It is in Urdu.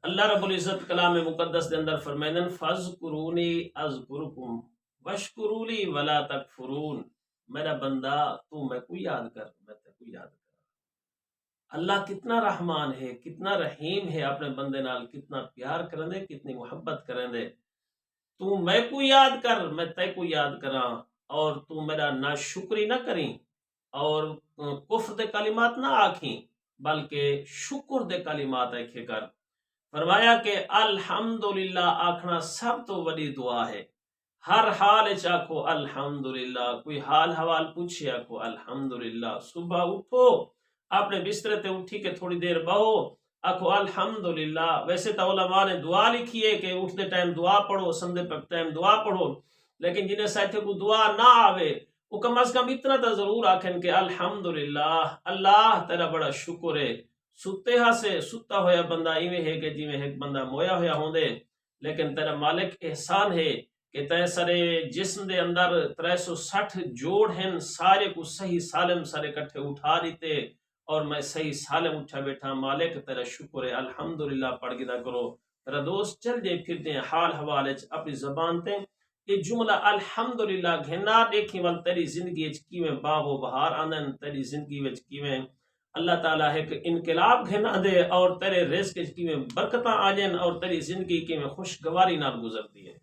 اللہ رب العزت کلام مقدس دے اندر فرمائن فذکرونی اذکرکم واشکرولی ولا تکفرون، میرا بندہ تو میں کو یاد کر، میں تے کو یاد کر۔ اللہ کتنا رحمان ہے، کتنا رحیم ہے، اپنے بندے نال کتنا پیار کرن دے، کتنی محبت کرن دے۔ تو میں کو یاد کر، میں تے کو یاد کراں، اور تو میرا نہ شکری نہ کریں اور کفر دے کلمات نہ آکھیں، بلکہ شکر دے کلمات آکھے کر۔ فرمایا کہ الحمدللہ آکھنا سب تو بڑی دعا ہے۔ ہر حال وچ آکھو الحمدللہ، کوئی حال حوال پوچھے آکھو الحمدللہ، صبح اٹھو اپنے بسترے تے اٹھی کے تھوڑی دیر بہو آکھو الحمدللہ۔ ویسے تو علماء نے دعا لکھی ہے کہ اٹھتے ٹائم دعا پڑھو، سندے پہ ٹائم دعا پڑھو، لیکن جنہیں ساتھے کو دعا نہ آوے وہ کم از کم اتنا تو ضرور آکھیں کہ الحمدللہ، اللہ تیرا بڑا شکر ہے۔ ستے ہاں سے ستا ہویا بندہ ایویں ہے کہ جویں ایک بندہ مویا ہویا ہوندے، لیکن تیرا مالک احسان ہے کہ تے سارے جسم دے اندر 360 جوڑ ہیں، سارے کو صحیح سالم سارے کٹھے اٹھا دیتے اور میں صحیح سالم اٹھا بیٹھا۔ مالک تیرا شکر ہے، الحمدللہ پڑھ کے نہ کرو۔ تیرا دوست چل جائے پھر دیں حال حوالے اپنی زبان تے یہ جملہ الحمدللہ گھنا دیکھی ول تیری زندگی وچ کیویں باغ و بہار آندن، تیری زندگی وچ کیویں اللہ تعالیٰ ایک انقلاب گھنا دے اور تیرے رزق وچ کیویں برکتاں آ جائیں اور تیری زندگی کیویں خوشگواری نال گزرتی ہے۔